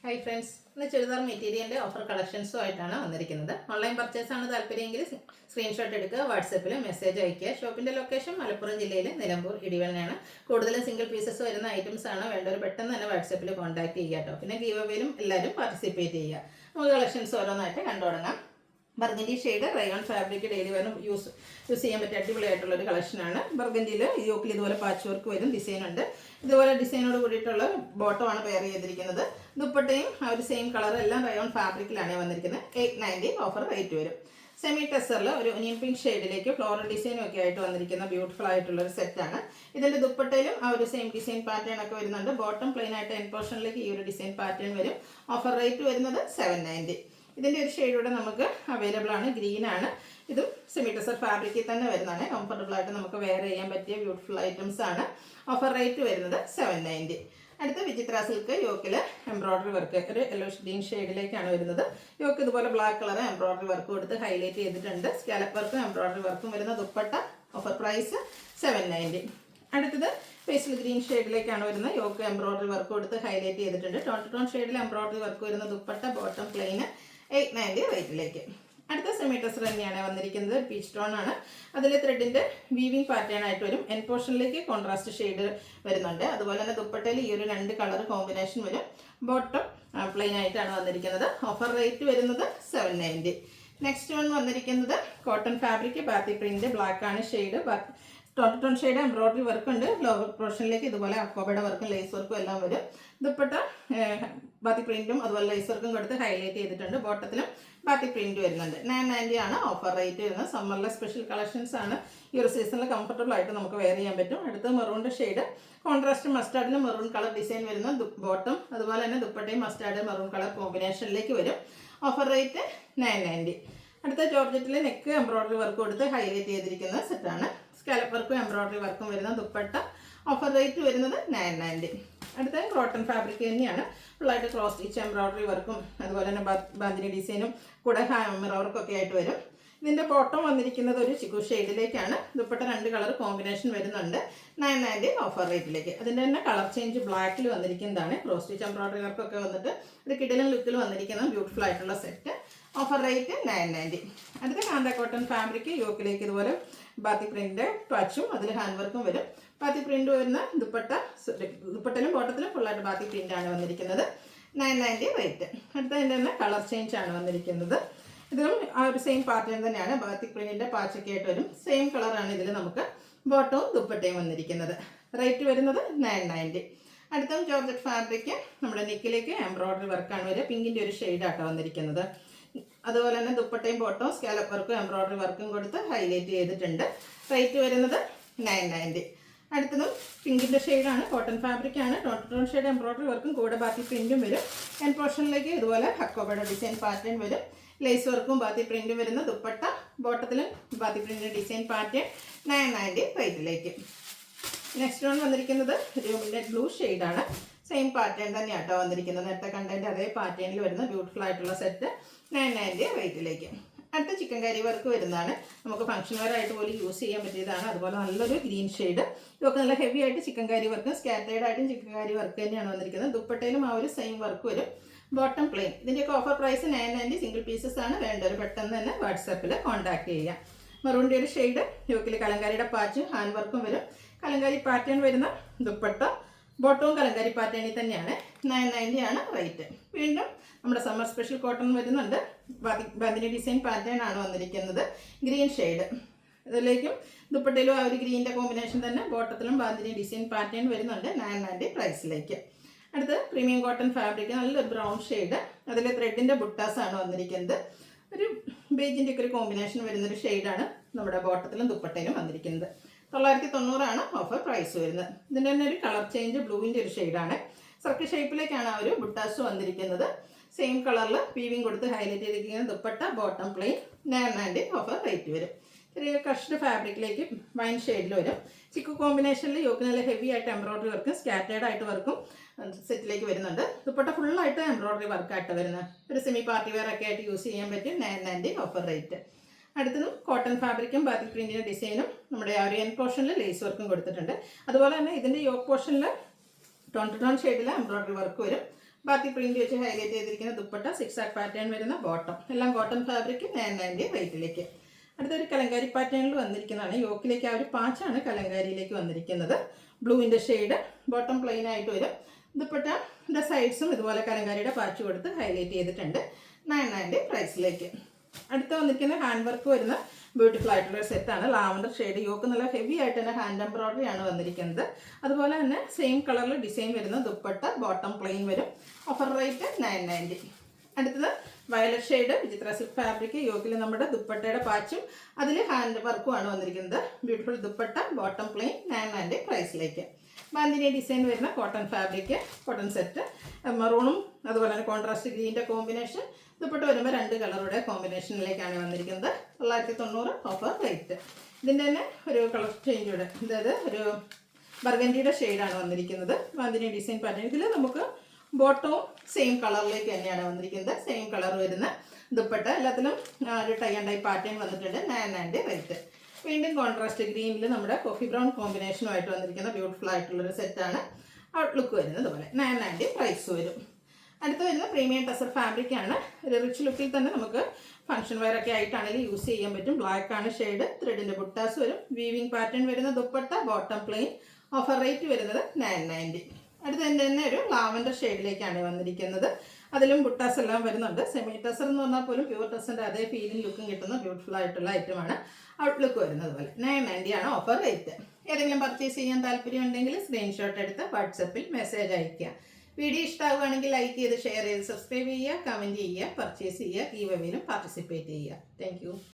Hi friends, ഇന്ന് ചുരിദാർ മെറ്റീരിയലിൻ്റെ offer കളക്ഷൻസുമായിട്ടാണ് വന്നിരിക്കുന്നത്. ഓൺലൈൻ പർച്ചേസ് ആണ് താല്പര്യമെങ്കിൽ സ്ക്രീൻഷോട്ട് എടുക്കുക, വാട്സപ്പിൽ മെസ്സേജ് അയയ്ക്കുക. ഷോപ്പിൻ്റെ ലൊക്കേഷൻ മലപ്പുറം ജില്ലയിലെ നിലമ്പൂർ ഇടിവണ്ണയാണ്. കൂടുതലും സിംഗിൾ പീസസ് വരുന്ന ഐറ്റംസ് ആണ് വേണ്ടവർ പെട്ടെന്ന് തന്നെ വാട്സപ്പിൽ കോൺടാക്ട് ചെയ്യുക കേട്ടോ. പിന്നെ ഗീവ് അവേയിലും എല്ലാവരും പാർട്ടിസിപ്പേറ്റ് ചെയ്യുക. നമുക്ക് കളക്ഷൻസ് ഓരോന്നായിട്ട് കണ്ടു തുടങ്ങാം. Burgundy shade rayon fabric daily wear use ചെയ്യാൻ പറ്റിയ അടിപൊളിയായിട്ടുള്ളൊരു കളക്ഷനാണ്. ബർഗൻഡിയിൽ യോക്കിൽ ഇതുപോലെ പാച്ച് വർക്ക് വരും, ഡിസൈൻ ഉണ്ട്. ഇതുപോലെ ഡിസൈനോട് കൂടിയിട്ടുള്ള ബോട്ടമാണ് പെയർ ചെയ്തിരിക്കുന്നത്. ദുപ്പട്ടയും ആ ഒരു സെയിം കളർ എല്ലാം റയോൺ ഫാബ്രിക്കിലാണ് വന്നിരിക്കുന്നത്. 890 ഓഫർ റേറ്റ് വരും. സെമി ടെസറിൽ ഒരു ഒനിയൻ പിങ്ക് ഷെയ്ഡിലേക്ക് ഫ്ലോറൽ ഡിസൈനും ഒക്കെ ആയിട്ട് വന്നിരിക്കുന്ന ബ്യൂട്ടിഫുൾ ആയിട്ടുള്ളൊരു സെറ്റാണ്. ഇതിൻ്റെ ദുപ്പട്ടയിലും ആ ഒരു സെയിം ഡിസൈൻ പാറ്റേൺ ഒക്കെ വരുന്നുണ്ട്. ബോട്ടം പ്ലെയിൻ ആയിട്ട് എൻ പോർഷനിലേക്ക് ഈ ഒരു ഡിസൈൻ പാറ്റേൺ വരും. ഓഫർ റേറ്റ് വരുന്നത് 790. ഇതിൻ്റെ ഒരു ഷെയ്ഡ് ഇവിടെ നമുക്ക് അവൈലബിൾ ആണ്, ഗ്രീൻ ആണ്. ഇതും സെമി ടെസർ ഫാബ്രിക്കിൽ തന്നെ വരുന്നതാണ്. കംഫർട്ടബിൾ ആയിട്ട് നമുക്ക് വെയർ ചെയ്യാൻ പറ്റിയ ബ്യൂട്ടിഫുൾ ഐറ്റംസ് ആണ്. ഓഫർ റേറ്റ് വരുന്നത് 790. അടുത്ത വിചിത്ര സിൽക്ക് യോക്കിൽ എംബ്രോയ്ഡറി വർക്ക് ഒരു യെല്ലോ ഗ്രീൻ ഷെയ്ഡിലേക്കാണ് വരുന്നത്. യോക്ക് ഇതുപോലെ ബ്ലാക്ക് കളർ എംബ്രോയ്ഡറി വർക്ക് കൊടുത്ത് ഹൈലൈറ്റ് ചെയ്തിട്ടുണ്ട്. സ്കാലപ്പ് വർക്കും എംബ്രോയ്ഡറി വർക്കും വരുന്ന ദുപ്പട്ട. Offer price 790. അടുത്തത് പേസ്റ്റൽ ഗ്രീൻ ഷെയ്ഡിലേക്കാണ് വരുന്നത്. യോക്ക് എംബ്രോയ്ഡറി വർക്ക് കൊടുത്ത് ഹൈലൈറ്റ് ചെയ്തിട്ടുണ്ട്. ടോൺ ടു ടോൺ ഷെയ്ഡിൽ എംബ്രോയ്ഡറി വർക്ക് വരുന്ന ദുപ്പട്ട. ബോട്ടം പ്ലെയിന് 890 റേറ്റിലേക്ക്. അടുത്ത സെമി ടെസർ തന്നെയാണ് വന്നിരിക്കുന്നത്. പീച്ച് ടോൺ ആണ്. അതിൽ ത്രെഡിൻ്റെ വീവിംഗ് പാറ്റേൺ ആയിട്ട് വരും. എൻ പോർഷനിലേക്ക് കോൺട്രാസ്റ്റ് ഷെയ്ഡ് വരുന്നുണ്ട്. അതുപോലെ തന്നെ ദുപ്പട്ടയിൽ ഈ ഒരു 2 കളർ കോമ്പിനേഷൻ വരും. ബോട്ടം പ്ലെയിൻ ആയിട്ടാണ് വന്നിരിക്കുന്നത്. ഓഫർ റേറ്റ് വരുന്നത് 790. നെക്സ്റ്റ് വൺ വന്നിരിക്കുന്നത് കോട്ടൺ ഫാബ്രിക് ബാത്തി പ്രിന്റ്. ബ്ലാക്ക് ആണ് shade. Tone shade embroidery work ഉണ്ട്. ലോവർ പോർഷനിലേക്ക് ഇതുപോലെ അക്കോബയുടെ വർക്കും ലേസ് വർക്കും എല്ലാം വരും. ദുപ്പട്ട ബാത്തി പ്രിന്റും അതുപോലെ ലേസ് വർക്കും കൊടുത്ത് ഹൈലൈറ്റ് ചെയ്തിട്ടുണ്ട്. ബോട്ടത്തിലും ബാത്തി പ്രിന്റ് വരുന്നുണ്ട്. 990 ആണ് ഓഫർ റേറ്റ് വരുന്നത്. സമ്മറിലെ സ്പെഷ്യൽ കളക്ഷൻസ് ആണ്. ഈ ഒരു സീസണിൽ കംഫർട്ടബിൾ ആയിട്ട് നമുക്ക് വെയർ ചെയ്യാൻ പറ്റും. അടുത്ത മെറൂണിൻ്റെ ഷെയ്ഡ് കോൺട്രാസ്റ്റ് മസ്റ്റാർഡിൽ മെറൂൺ കളർ ഡിസൈൻ വരുന്ന ബോട്ടം. അതുപോലെ തന്നെ ദുപ്പട്ടയും മസ്റ്റാർഡ് മെറൂൺ കളർ കോമ്പിനേഷനിലേക്ക് വരും. Offer rate 990. അടുത്ത ജോർജറ്റിൽ നെക്ക് എംബ്രോയ്ഡറി വർക്ക് കൊടുത്ത് ഹൈലൈറ്റ് ചെയ്തിരിക്കുന്ന സെറ്റാണ്. സ്കാലപ്പ് വർക്കും എംബ്രോയ്ഡറി വർക്കും വരുന്ന ദുപ്പട്ട. ഓഫർ റേറ്റ് വരുന്നത് 990. അടുത്ത കോട്ടൺ ഫാബ്രിക് തന്നെയാണ്. ഫുള്ളായിട്ട് ക്രോസ് സ്റ്റിച്ച് എംബ്രോയ്ഡറി വർക്കും അതുപോലെ തന്നെ ബാന്തിനി ഡിസൈനും കൂടെ മിറർ വർക്കൊക്കെ ആയിട്ട് വരും. ഇതിൻ്റെ ബോട്ടം വന്നിരിക്കുന്നത് ഒരു ചിക്കു ഷെയ്ഡിലേക്കാണ്. ദുപ്പട്ട 2 കളർ കോമ്പിനേഷൻ വരുന്നുണ്ട്. 990 ഓഫർ റേറ്റിലേക്ക്. അതിൻ്റെ തന്നെ കളർ ചേഞ്ച് ബ്ലാക്കിൽ വന്നിരിക്കുന്നതാണ്. ക്രോസ് സ്റ്റിച്ച് എംബ്രോയ്ഡറി വർക്കൊക്കെ വന്നിട്ട് ഒരു കിടിലൻ ലുക്കിൽ വന്നിരിക്കുന്ന ബ്യൂട്ടിഫുൾ ആയിട്ടുള്ള സെറ്റ്. Offer rate 990. അടുത്ത കാന്ത കോട്ടൺ ഫാബ്രിക് യോക്കിലേക്ക് ഇതുപോലെ ബാത്തി പ്രിന്റ് പാച്ചും അതിൽ ഹാൻഡ് വർക്കും വരും. ബാത്തി പ്രിന്റ് വരുന്ന ദുപ്പട്ടയിലും ബോട്ടത്തിലും ഫുള്ളായിട്ട് ബാത്തി പ്രിന്റ് ആണ് വന്നിരിക്കുന്നത്. 990 റേറ്റ്. അടുത്തതിൻ്റെ തന്നെ കളർ ചേഞ്ച് ആണ് വന്നിരിക്കുന്നത്. ഇതിലും ആ ഒരു സെയിം പാറ്റേൺ തന്നെയാണ്. ബാത്തി പ്രിന്റിന്റെ പാച്ചൊക്കെ ആയിട്ട് വരും. സെയിം കളറാണ് ഇതിൽ നമുക്ക് ബോട്ടവും ദുപ്പട്ടയും വന്നിരിക്കുന്നത്. റേറ്റ് വരുന്നത് 990. അടുത്ത ജോർജറ്റ് ഫാബ്രിക് നമ്മുടെ നെക്കിലേക്ക് എംബ്രോയ്ഡറി വർക്കാണ് വരിക. പിങ്കിൻ്റെ ഒരു ഷെയ്ഡാട്ടോ വന്നിരിക്കുന്നത്. അതുപോലെ തന്നെ ദുപ്പട്ടയും ബോട്ടവും സ്കാലപ്പ് വർക്കും എംബ്രോയ്ഡറി വർക്കും കൊടുത്ത് ഹൈലൈറ്റ് ചെയ്തിട്ടുണ്ട്. റേറ്റ് വരുന്നത് 990. അടുത്തതും പിങ്കിൻ്റെ ഷെയ്ഡാണ്. കോട്ടൺ ഫാബ്രിക് ആണ്. ടോൺ ഷെയ്ഡ് എംബ്രോയ്ഡറി വർക്കും കൂടെ ബാത്തി പ്രിന്റും വരും. എൻ പോർഷനിലേക്ക് ഇതുപോലെ ഹക്കോബയുടെ ഡിസൈൻ പാറ്റേൺ വരും. ലേസ് വർക്കും ബാത്തി പ്രിന്റും വരുന്ന ദുപ്പട്ട. ബോട്ടത്തിലും ബാത്തി പ്രിന്റിൻ്റെ ഡിസൈൻ പാറ്റേൺ. 990 റേറ്റിലേക്ക്. നെക്സ്റ്റ് വൺ വന്നിരിക്കുന്നത് റൂമിൻ്റെ ബ്ലൂ ഷെയ്ഡാണ്. സെയിം പാറ്റേൺ തന്നെയാട്ടോ വന്നിരിക്കുന്നത്. നേരത്തെ കണ്ടതിൻ്റെ അതേ പാറ്റേണിൽ വരുന്ന ബ്യൂട്ടിഫുൾ ആയിട്ടുള്ള സെറ്റ്. 990 റേറ്റിലേക്ക്. അടുത്ത ചിക്കൻ കറി വർക്ക് വരുന്നതാണ്. നമുക്ക് ഫംഗ്ഷൻ വെയർ ആയിട്ട് പോലും യൂസ് ചെയ്യാൻ പറ്റിയതാണ്. അതുപോലെ നല്ലൊരു ഗ്രീൻ ഷെയ്ഡ്. ഇതൊക്കെ നല്ല ഹെവി ആയിട്ട് ചിക്കൻ കറി വർക്കും സ്കാറ്റേഡ് ആയിട്ടും ചിക്കൻ കറി വർക്ക് തന്നെയാണ് വന്നിരിക്കുന്നത്. ദുപ്പട്ടയിലും ആ ഒരു സെയിം വർക്ക് വരും. Bottom plain. ഇതിൻ്റെയൊക്കെ ഓഫർ പ്രൈസ് 990. സിംഗിൾ പീസസ് ആണ്. വേണ്ടവർ പെട്ടെന്ന് തന്നെ വാട്സാപ്പിൽ കോൺടാക്ട് ചെയ്യാം. മെറൂണിൻ്റെ ഒരു ഷെയ്ഡ്. യോക്കിൽ കലങ്കാരിയുടെ പാച്ച് ഹാൻഡ് വർക്കും വരും. കലങ്കാരി പാറ്റേൺ വരുന്ന ദുപ്പട്ട. ബോട്ടവും കലങ്കാരി പാറ്റേണിൽ തന്നെയാണ്. 990 ആണ് റേറ്റ്. വീണ്ടും നമ്മുടെ സമ്മർ സ്പെഷ്യൽ കോട്ടൺ വരുന്നുണ്ട്. ബാന്തിനി ഡിസൈൻ പാറ്റേൺ ആണ് വന്നിരിക്കുന്നത്. Green shade. ഇതിലേക്കും ദുപ്പട്ടയിലും ആ ഒരു ഗ്രീനിൻ്റെ കോമ്പിനേഷൻ തന്നെ. ബോട്ടത്തിലും ബാന്തിനി ഡിസൈൻ പാറ്റേൺ വരുന്നുണ്ട്. 990 പ്രൈസിലേക്ക്. അടുത്ത് പ്രീമിയം കോട്ടൺ ഫാബ്രിക് നല്ലൊരു ബ്രൗൺ ഷെയ്ഡ്. അതിൽ ത്രെഡിൻ്റെ ബുട്ടാസ് ആണ് വന്നിരിക്കുന്നത്. ഒരു ബേജിൻ്റെ ഒക്കെ ഒരു കോമ്പിനേഷൻ വരുന്നൊരു ഷെയ്ഡാണ് നമ്മുടെ ബോട്ടത്തിലും ദുപ്പട്ടയിലും വന്നിരിക്കുന്നത്. 990 ആണ് ഓഫർ പ്രൈസ് വരുന്നത്. ഇതിൻ്റെ തന്നെ ഒരു കളർ ചേഞ്ച് ബ്ലൂവിൻ്റെ ഒരു ഷെയ്ഡാണ്. സർക്കിൾ ഷേപ്പിലേക്കാണ് ആ ഒരു ബുട്ടാസ് വന്നിരിക്കുന്നത്. സെയിം കളറിൽ വീവിങ് കൊടുത്ത് ഹൈലൈറ്റ് ചെയ്തിരിക്കുന്ന dupatta. Bottom plain. 990 offer rate വരും. ചെറിയ കഷ്ട് ഫാബ്രിക്കിലേക്ക് വൈൻ ഷെയ്ഡിൽ വരും. ചിക്കു കോമ്പിനേഷനിൽ യോക്ക് നല്ല ഹെവി ആയിട്ട് എംബ്രോയ്ഡറി വർക്കും സ്കാറ്റേഡ് ആയിട്ട് വർക്കും സെറ്റിലേക്ക് വരുന്നുണ്ട്. ദുപ്പട്ട ഫുള്ളായിട്ട് എംബ്രോയ്ഡറി വർക്കായിട്ട് വരുന്നത്. ഒരു സെമി പാർട്ടി വെയർ ഒക്കെ ആയിട്ട് യൂസ് ചെയ്യാൻ പറ്റും. 990 ഓഫർ റേറ്റ്. അടുത്തതും കോട്ടൺ ഫാബ്രിക്കും ബാത്തി പ്രിന്റിൻ്റെ ഡിസൈനും നമ്മുടെ ആ ഒരു എൻ പോർഷനിൽ ലേസ് വർക്കും കൊടുത്തിട്ടുണ്ട്. അതുപോലെ തന്നെ ഇതിൻ്റെ യോക്ക് പോർഷനിൽ ടോൺ ടു ടോൺ ഷെയ്ഡിൽ എംബ്രോയ്ഡറി വർക്ക് വരും. ബാത്തി പ്രിന്റ് വെച്ച് ഹൈലൈറ്റ് ചെയ്തിരിക്കുന്ന ദുപ്പട്ട, സിക്സാക് പാറ്റേൺ വരുന്ന ബോട്ടം, എല്ലാം കോട്ടൺ ഫാബ്രിക് 990 റേറ്റിലേക്ക്. അടുത്തൊരു കലങ്കാരി പാറ്റേണിൽ വന്നിരിക്കുന്നതാണ്. യോക്കിലേക്ക് ആ ഒരു പാച്ചാണ് കലങ്കാരിയിലേക്ക് വന്നിരിക്കുന്നത്. ബ്ലൂവിൻ്റെ ഷെയ്ഡ്, ബോട്ടം പ്ലെയിൻ ആയിട്ട് വരും. ദുപ്പട്ടയുടെ സൈഡ്സും ഇതുപോലെ കലങ്കാരിയുടെ പാച്ച് കൊടുത്ത് ഹൈലൈറ്റ് ചെയ്തിട്ടുണ്ട്. 990 പ്രൈസിലേക്ക്. അടുത്ത് വന്നിരിക്കുന്ന ഹാൻഡ് വർക്ക് വരുന്ന ബ്യൂട്ടിഫുൾ ആയിട്ടുള്ള സെറ്റാണ്. ലാവൻഡർ ഷെയ്ഡ്, യോക്ക് നല്ല ഹെവി ആയിട്ട് തന്നെ ഹാൻഡ് എംബ്രോയിഡറി ആണ് വന്നിരിക്കുന്നത്. അതുപോലെ തന്നെ സെയിം കളറിൽ ഡിസൈൻ വരുന്ന ദുപ്പട്ട, ബോട്ടം പ്ലെയിൻ വരും. Offer rate 990. അടുത്തത് violet shade, Vichitra silk fabric, യോക്കിൽ നമ്മുടെ ദുപ്പട്ടയുടെ പാച്ചും അതിൽ ഹാൻഡ് വർക്കും ആണ് വന്നിരിക്കുന്നത്. ബ്യൂട്ടിഫുൾ ദുപ്പട്ട, ബോട്ടം പ്ലെയിൻ, 990 പ്രൈസിലേക്ക്. ബാന്തിനി ഡിസൈൻ വരുന്ന കോട്ടൺ ഫാബ്രിക്, കോട്ടൺ സെറ്റ്, മെറൂണും അതുപോലെ തന്നെ കോൺട്രാസ്റ്റ് ഗ്രീൻ്റെ കോമ്പിനേഷൻ. ദുപ്പട്ട വരുമ്പോൾ 2 കളറുടെ കോമ്പിനേഷനിലേക്കാണ് വന്നിരിക്കുന്നത്. 990 ഓഫർ റേറ്റ്. ഇതിൻ്റെ തന്നെ ഒരു കളർ ചേഞ്ചോടെ, അതായത് ഒരു ബർഗൻഡിയുടെ ഷെയ്ഡാണ് വന്നിരിക്കുന്നത്. Bandhani design pattern. ഇതിൽ നമുക്ക് ബോട്ടവും സെയിം കളറിലേക്ക് തന്നെയാണ് വന്നിരിക്കുന്നത്. സെയിം കളർ വരുന്ന ദുപ്പട്ട, എല്ലാത്തിലും ഒരു ടൈ ആൻഡ് ഡൈ പാറ്റേൺ വന്നിട്ടുണ്ട്. 990 റേറ്റ്. വീണ്ടും കോൺട്രാസ്റ്റ് ഗ്രീനിൽ നമ്മുടെ കോഫി ബ്രൗൺ കോമ്പിനേഷനുമായിട്ട് വന്നിരിക്കുന്ന ബ്യൂട്ടിഫുൾ ആയിട്ടുള്ളൊരു സെറ്റാണ്. ഔട്ട്ലുക്ക് വരുന്നത് പോലെ 990 പ്രൈസ് വരും. അടുത്ത് വരുന്ന പ്രീമിയം ടസർ ഫാബ്രിക് ആണ്. ഒരു റിച്ച് ലുക്കിൽ തന്നെ നമുക്ക് ഫംഗ്ഷൻ വെയർ ഒക്കെ ആയിട്ടാണെങ്കിലും യൂസ് ചെയ്യാൻ പറ്റും. ബ്ലാക്ക് ആണ് ഷെയ്ഡ്, ത്രെഡിൻ്റെ ബുട്ടാസ് വരും. വീവിംഗ് പാറ്റേൺ വരുന്ന dupatta, bottom plain. Offer rate വരുന്നത് 990. അടുത്ത് തന്നെ ഒരു ലാവൻഡർ ഷെയ്ഡിലേക്കാണ് വന്നിരിക്കുന്നത്. അതിലും ബുട്ടാസ് എല്ലാം വരുന്നുണ്ട്. സെമി ടസർ എന്ന് പറഞ്ഞാൽ പോലും പ്യൂർ ടസറിൻ്റെ അതേ ഫീലിംഗ് ലുക്കും കിട്ടുന്ന ബ്യൂട്ടിഫുൾ ആയിട്ടുള്ള ഐറ്റമാണ്. ഔട്ട്ലുക്ക് വരുന്നത് പോലെ 990 ആണ് ഓഫർ റേറ്റ്. ഏതെങ്കിലും പർച്ചേസ് ചെയ്യാൻ താല്പര്യം ഉണ്ടെങ്കിൽ സ്ക്രീൻഷോട്ട് എടുത്ത് വാട്സപ്പിൽ മെസ്സേജ് അയയ്ക്കുക. വീഡിയോ ഇഷ്ടമാവുകയാണെങ്കിൽ ലൈക്ക് ചെയ്ത്, ഷെയർ ചെയ്ത്, സബ്സ്ക്രൈബ് ചെയ്യുക, കമൻറ്റ് ചെയ്യുക, പർച്ചേസ് ചെയ്യുക, ഗീവ് അവേയിലും പാർട്ടിസിപ്പേറ്റ് ചെയ്യുക. താങ്ക്